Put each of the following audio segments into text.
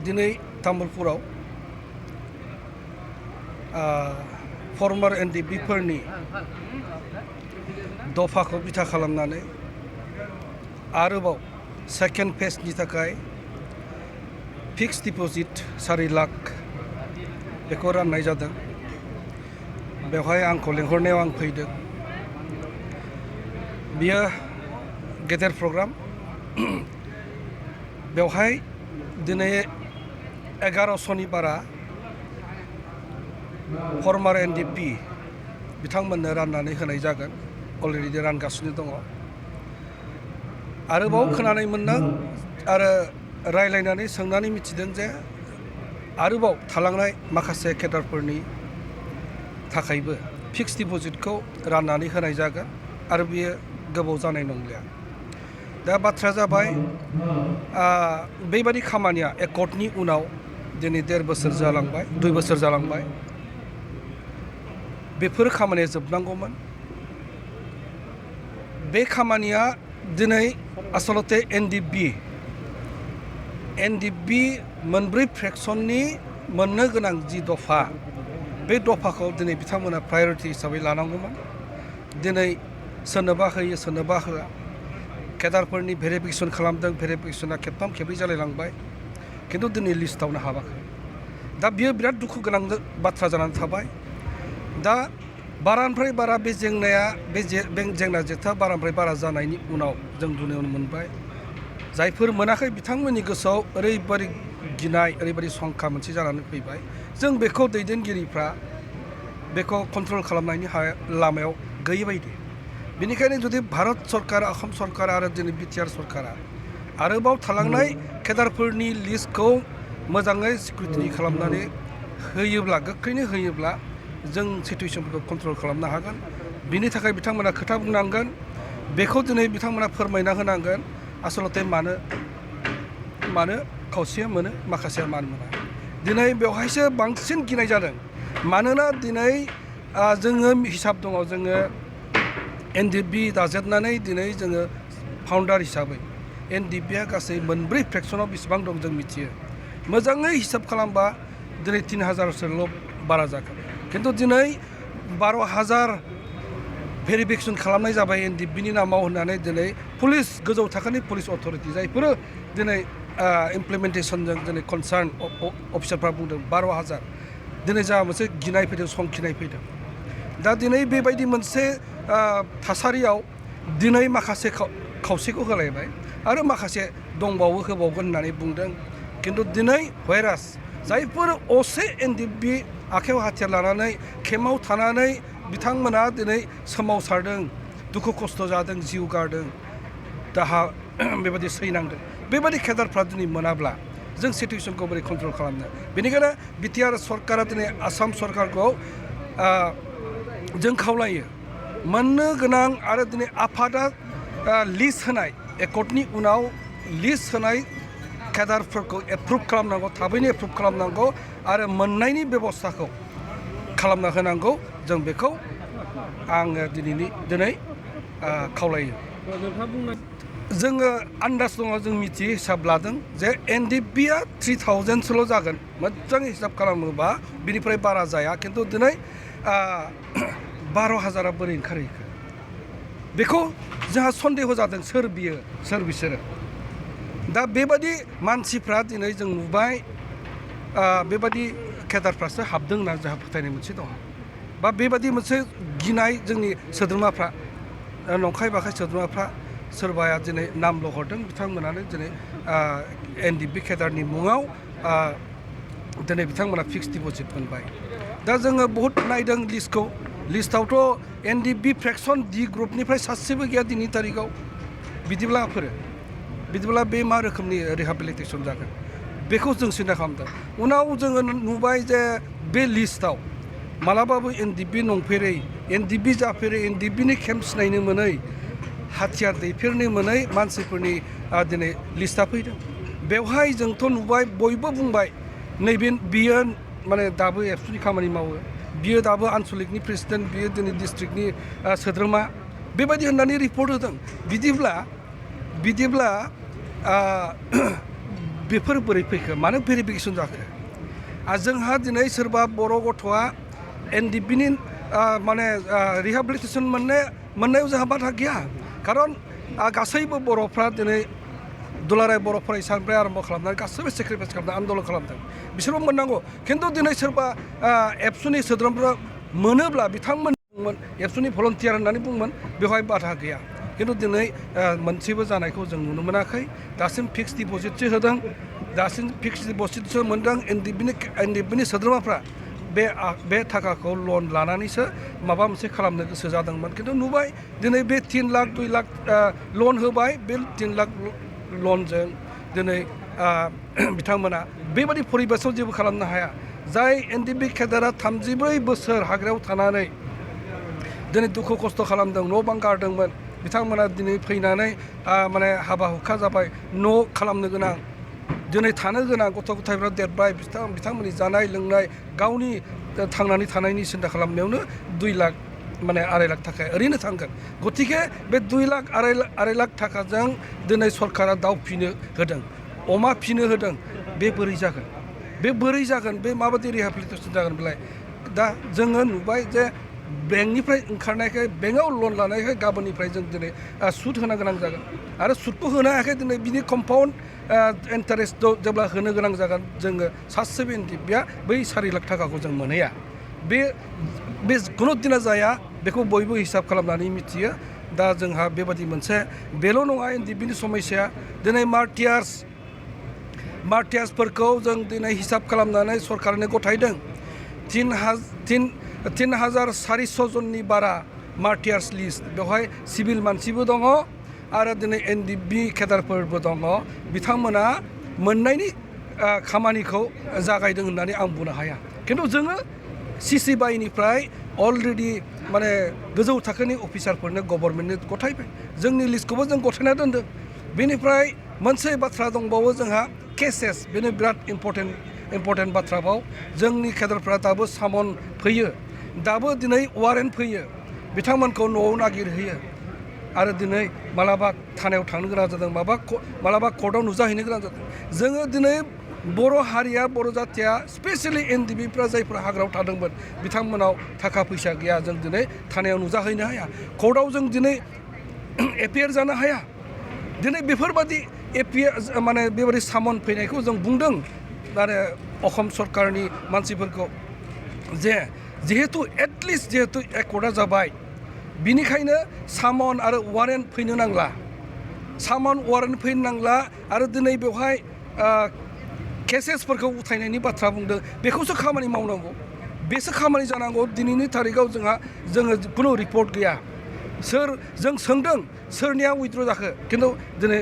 दिनै तामुलपुराव फर्मार Ndfb फोरनि दफाखौ बिथा खालामनानै आरोबाव सेकेन्ड फेजनि थाखाय फिक्स डिप'जिट 4 लाख बेखौ राननाय जादों। बेवहाय आंखौ लेंहरनायाव आं फैदों। बियो गेदेर प्रग्राम। बेवहाय दिनै 1100नि बारा फर्मार Ndfb बिथांमोननो राननानै होनाय जागोन। अलरेडि रानगासिनो दङ। आरोबाव खोनानाय मोनदों आरो रायलायनानै सोंनानै मिथिदों जे आरोबाव थालांनाय माखासे केडारफोरनि थाखायबो फिक्स डिप'जिटखौ राननानै होनाय जागोन आरो बियो गोबाव जानाय नंलिया। दा बाथ्राया जाबाय बेबादि खामानिया एकर्डनि उनाव दिनै 1.5 बोसोर जालांबाय 2 बोसोर जालांबाय। बेफोर खामानिया जोबनांगौमोन। बे खामानिया दिनै आसलते Ndfb मोनब्रै फ्रेक्सननि मोननो गोनां जि दफा बे दफाखौ दिनै बिथांमोना प्रायरिटि हिसाबै लानांगौमोन। दिनै सोरनोबा होयो सोरनोबा होआ। केडारफोरनि भेरिफिकेसन खालामदों। भेरिफिकेसना खेबथाम खेबब्रै जालायलांबाय खिन्थु दिनै लिस्टआवनो हाबाखै। दा बियो बिराद दुखु गोनां बाथ्रा जानानै थाबाय। दा बारानिफ्राय बारा बे जेंनाया बे जेंना जेथा बारानिफ्राय बारा जानायनि उनाव जों नुनो मोनबाय। जायफोर मोनाखै बिथांमोननि गोसोआव ओरैबादि गिनाय ओरैबादि शंका मोनसे जानानै फैबाय। जों बेखौ दैदेनगिरिफ्रा बेखौ कन्ट्रल खालामनायनि लामायाव गैयै बायदि। बेनिखायनो जुदि भारत सरकार आसाम सरकार आरो दिनै बिटिआर सरकारा आरोबाव थालांनाय केडारफोरनि लिस्टखौ मोजाङै स्क्रुटिनि खालामनानै होयोब्ला गोख्रैनो होयोब्ला जों सिटुएसनफोरखौ कन्ट्रल खालामनो हागोन। बिनि थाखाय बिथांमोना खोथा बुंनांगोन। बेखौ दिनै बिथांमोना फोरमायना होनांगोन आसलते मानो खावसेया मोनो माखासेया मानो मोना। दिनै बेवहायसो बांसिन गिनाय जादों। मानोना दिनै जोङो हिसाब दङ। जोङो Ndfb दाजेननानै दिनै जोङो फाउन्डार हिसाबै Ndfbआ गासै मोनब्रै फ्रेक्सनाव बेसेबां दं जों मिथियो। मोजाङै हिसाब खालामबा दिनै 3000सोल' बारा जागोन। खिन्थु दिनै 12,000 भेरिफिकेसन खालामनाय जाबाय Ndfbनि नामाव होननानै दिनै पुलिस गोजौ थाखोनि पुलिस अथ'रिटि जायफोरो दिनै इमप्लिमेन्टेसनजों दिनै कनसार्न अफिसारफ्रा बुंदों 12,000। दिनै जा मोनसे गिनाय फैदों संखिनाय फैदों। दा दिनै बेबायदि मोनसे थासारियाव दिनै माखासे खावसेखौ होलायबाय आरो माखासे दंबावो होबावगोन होननानै बुंदों। खिन्थु दिनै भाइरास जायफोर असे Ndfb आखायाव हाथियार लानानै केम्पआव थानानै बिथांमोना दिनै सोमावसारदों दुखु खस्थ' जादों जिउ गारदों दाहा बेबायदि सैनांदों। बेबायदि केडारफ्रा दिनै मोनाब्ला जों सिटुएसनखौ बोरै कन्ट्रल खालामनो। बेनिखायनो बिटिआर सरकारा दिनै आसाम सरकारखौ जों खावलायो मोननो गोनां आरो दिनै आफादा लिस्ट होनाय एकर्डनि उनाव लिस्ट होनाय केडारफोरखौ एप्रुभ खालामनांगौ थाबैनो एप्रुभ खालामनांगौ आरो मोननायनि बेबस्थाखौ खालामना होनांगौ। जों बेखौ आङो दिनै खावलायो। जोङो आन्दाज दङ। जों मिथियो हिसाब लादों जे Ndfbआ 3000सोल' जागोन। मोजाङै हिसाब खालामोबा बिनिफ्राय बारा जाया। खिन्थु दिनै 12,000आ बोरै ओंखारहैखो बेखौ जोंहा सन्देह जादों। सोर बियो सोर बिसोरो। दा बेबादि मानसिफ्रा दिनै जों नुबाय बेबादि केडारफ्रासो हाबदों होनना जोंहा फोथायनाय मोनसे दङ। बा बेबादि मोनसे गिनाय जोंनि सोद्रोमाफ्रा नंखाय बाखाय सोद्रोमाफ्रा सोरबाया दिनै नामल' हरदों बिथांमोनानो दिनै Ndfb केडारनि मुङाव दिनै बिथांमोना फिक्स डिप'जिट मोनबाय। दा जोङो बहुद नायदों लिस्टखौ। लिस्टआवथ' Ndfb फ्रेक्सन D ग्रुपनिफ्राय सासेबो गैया दिनैनि थारिखआव। बिदिब्ला बे मा रोखोमनि रिहेबिलिटेसन जागोन बेखौ जों सिन्था खालामदों। उनाव जोङो नुबाय जे बे लिस्टआव मालाबाबो Ndfb नंफेरै Ndfb जाफेरै Ndfbनि केम्प सिनायनो मोनै हाथियार दैफेरनो मोनै मानसिफोरनि दिनै लिस्टआ फैदों। बेवहाय जोंथ' नुबाय बयबो बुंबाय नैबे बियो माने दाबो एबसुनि खामानि मावो। बियो दाबो आनसलिकनि प्रेसिडेन्ट बियो दिनै डिस्ट्रिक्टनि सोद्रोमा बेबायदि होननानै रिपर्ट होदों। बिदिब्ला बेफोर बोरै फैखो मानो भेरिफिकेसन जाखो जोंहा दिनै सोरबा बर' गथ'आ एनडिबिनि माने रिहेबिलिटेसन मोननायाव जोंहा बाधा गैया खारन गासैबो बर'फ्रा दिनै दुलाराय बर' फरायसानिफ्राय आरम्भ खालामनानै गासैबो सेक्रिफाइस खालामदों आन्दलन खालामदों बिसोरबो मोननांगौ खिन्थु दिनै सोरबा एबसुनि सोद्रोमाफ्रा मोनोब्ला बिथांमोन बुंमोन एबसुनि भलन्टियार होननानै बुंमोन बेवहाय बाधा गैया खिन्थु दिनै मोनसेबो जानायखौ जों नुनो मोनाखै दासिम फिक्स डिप'जिटसो होदों दासिम फिक्स डिप'जिटसो मोनदों एनडिबिनि सोद्रोमाफ्रा बे थाखाखौ लन लानानैसो माबा मोनसे खालामनो गोसो जादोंमोन खिन्थु नुबाय दिनै बे 3 लाख 2 लाख लन होबाय बे 3 लाख लनजों दिनै बिथांमोना बेबादि परिबेसाव जेबो खालामनो हाया जाय एनडिबि केडारा 34 बोसोर हाग्रायाव थानानै दिनै दुखु खस्थ' खालामदों न' बां गारदोंमोन बिथांमोना दिनै फैनानै माने हाबा हुखा जाबाय न' खालामनो गोनां दिनै थानो गोनां गथ' गथायफ्रा देरबाय बिथांमोननि जानाय लोंनाय गावनि थांनानै थानायनि सिन्था खालामनायावनो 2 लाख माने 2.5 लाख थाखा ओरैनो थांगोन गतिके बे 2 लाख 2.5 लाख थाखाजों दिनै सरकारा दाउ फिनो होदों अमा फिनो होदों बे बोरै जागोन बे माबायदि रिहेबिलिटेसन जागोन बेलाय दा जोङो नुबाय जे बेंकनिफ्राय ओंखारनायखाय बेंकआव लन लानायखाय गाबोननिफ्राय जों दिनै सुद होनो गोनां जागोन आरो सुदखौ होनो हायाखै दिनै बिनि कम्पाउन्ड इन्टारेस्ट जेब्ला होनो गोनां जागोन जोङो सासेबो एनडिबिया बै 4 लाख थाखाखौ जों मोनहैया बे खुनु दिना जाया बेखौ बयबो हिसाब खालामनानै मिथियो दा जोंहा बेबादि मोनसे बेल' नङा एनडिबिनि समस्या दिनै मार्टियार्सफोरखौ जों दिनै हिसाब खालामनानै सरकारनो गथायदों 3,400 जननि बारा मार्टियार्स लिस्ट बेवहाय सिभिल मानसिबो दङ आरो दिनै एनडिबि केडारफोरबो दङ बिथांमोना मोननायनि खामानिखौ जागायदों होननानै आं बुंनो हाया खिन्थु जोङो सिसि बाइनिफ्राय अलरेडि माने गोजौ थाखोनि अफिसारफोरनो गभर्नमेन्टनो गथायबाय जोंनि लिस्टखौबो जों गथायना दोनदों बेनिफ्राय मोनसे बाथ्रा दंबावो जोंहा केसेस बेनो बिराद इम्परटेन्ट बाथ्राबाव जोंनि केडारफ्रा दाबो सामन फैयो दाबो दिनै वारेन्ट फैयो बिथांमोनखौ न'आव नागिरहैयो आरो दिनै मालाबा थानायाव थांनो गोनां जादों मालाबा कर्टआव नुजाहैनो गोनां जादों जोङो दिनै बर' हारिया बर' जाथिया स्पेसियेलि एनडिबिफ्रा जायफोरा हाग्रायाव थादोंमोन बिथांमोनाव थाखा फैसा गैया जों दिनै थानायाव नुजाहैनो हाया कर्टआव जों दिनै एपियार जानो हाया दिनै बेफोरबादि माने बेबादि सामन फैनायखौ जों बुंदों आरो असम सरकारनि मानसिफोरखौ जिहेतु एटलिस्ट जिहेतु एकर्डआ जाबाय बिनिखायनो सामन आरो वारेन्ट फैनो नांला आरो दिनै बेवहाय केसेसफोरखौ उथायनायनि बाथ्रा बुंदों बेखौसो खामानि मावनांगौ बेसो खामानि जानांगौ दिनैनि थारिखआव जोङो खुनु रिपर्ट गैया जों सोंदों सोरनिया उइथड्र जाखो खिन्थु दिनै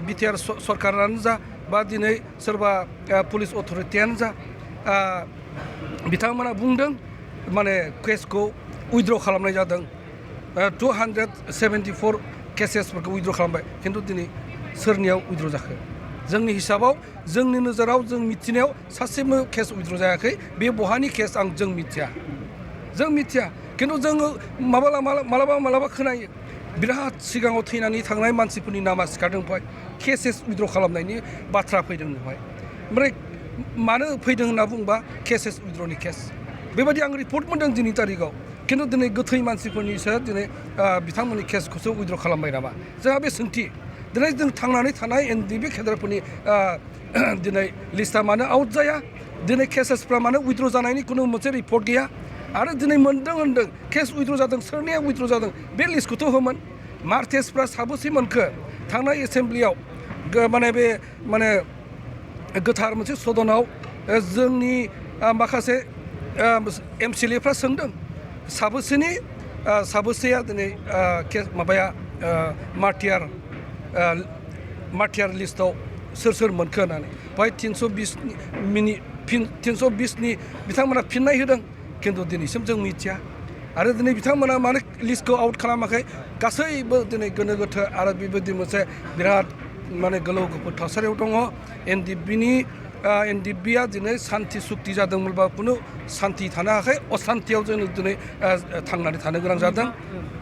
बिटिआर सरकारानो जा बा दिनै सोरबा पुलिस अथरिटियानो जा बिथांमोना बुंदों माने केसखौ उइथड्र खालामनाय जादों 274 केसेसफोरखौ उइथड्र खालामबाय खिन्थु दिनै सोरनियाव उइथड्र जाखो जोंनि हिसाबाव जोंनि नोजोराव जों मिथिनायाव सासेबो केस उइथड्र जायाखै बे बहानि केस जों मिथिया खिन्थु जोङो मालाबा खोनायो बिराद सिगाङाव थैनानै थांनाय मानसिफोरनि नामा सिखारदों बेवहाय केसेस उइथड्र खालामनायनि बाथ्रा फैदों बेवहाय ओमफ्राय मानो फैदों होनना बुंबा केसेस उइथड्रनि केस बेबायदि आं रिपर्ट मोनदों दिनै तारिखआव खिन्थु दिनै गोथै मानसिफोरनिसो दिनै बिथांमोननि केसखौसो उइथड्र खालामबाय नामा जोंहा बे सोंथि दिनै जों थांनानै थानाय एनडिबि केडारफोरनि दिनै लिस्टआ मानो आउट जाया दिनै केसेसफ्रा मानो उइथड्र जानायनि खुनु मोनसे रिपर्ट गैया आरो दिनै मोनदों होनदों केस उइथड्र जादों सोरनिया उइथड्र जादों बे लिस्टखौथ' होमोन मार्टियार्सफ्रा साबेसे मोनखो थांनाय एसेम्ब्लियाव माने गोथार मोनसे सदनाव जोंनि माखासे एमसिएलएफ्रा सोंदों साबेसेया दिनै मार्टियार लिस्टआव सोर मोनखो होननानै बेवहाय 320नि बिथांमोना फिननाय होदों खिन्थु दिनैसिम जों मिथिया आरो दिनै बिथांमोना मानो लिस्टखौ आउट खालामाखै गासैबो दिनै गोनो गोथो आरो बेबायदि मोनसे बिराद माने गोलौ गोफो थासारियाव दङ एनडिबिनि एनडिएफबिआ दिनै सान्थि सुक्ति जादोंमोनबा खुनु सान्थि थानो हायाखै असान्थियाव जों दिनै थांनानै थानो गोनां जादों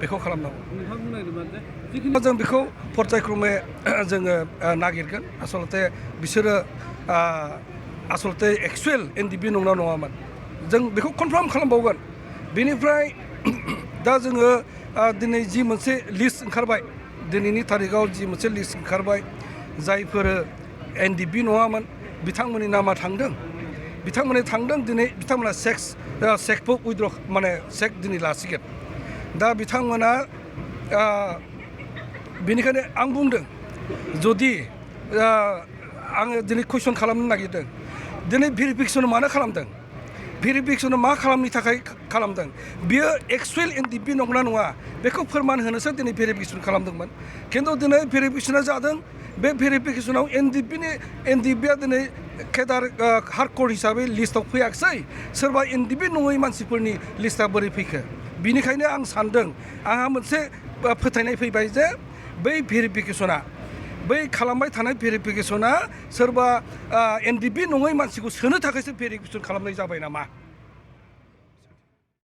बेखौ खालामनांगौ जों बेखौ पर्यायक्रमे जोङो नागिरगोन आसलते बिसोरो आसलते एक्सुवेल एनडिएफबि नंगौना नङामोन जों बेखौ कनफार्म खालामबावगोन बेनिफ्राय दा जोङो दिनै जि मोनसे लिस्ट ओंखारबाय दिनैनि थारिखआव जि मोनसे लिस्ट ओंखारबाय जायफोर एनडिएफबि नङामोन बिथांमोननि नामा थांदों दिनै बिथांमोना सेकबो उइद्र माने सेक दिनै लासिगोन दा बिथांमोना बेनिखायनो आं बुंदों जुदि आङो दिनै कुइसन खालामनो नागिरदों दिनै भेरिफिकेसन मानो खालामदों भेरिफिकेसन मा खालामनो थाखाय खालामदों बियो एक्सुवेल एनडिएफबि नंगौना नङा बेखौ फोरमान होनोसो दिनै भेरिफिकेसन खालामदोंमोन खिन्थु दिनै भेरिफिकेसना जादों बे भेरिफिकेसनाव एनडिएफबिआ दिनै केडार हार्डकर हिसाबै लिस्टआव फैयाखिसै सोरबा एनडिएफबि नङै मानसिफोरनि लिस्टआ बोरै फैखो बिनिखायनो आं सानदों आंहा मोनसे फोथायनाय फैबाय जे बै भेरिफिकेसना बै खालामबाय थानाय भेरिफिकेसना सोरबा एनडिएफबि नङै मानसिखौ सोनो थाखायसो भेरिफिकेसन खालामनाय जाबाय नामा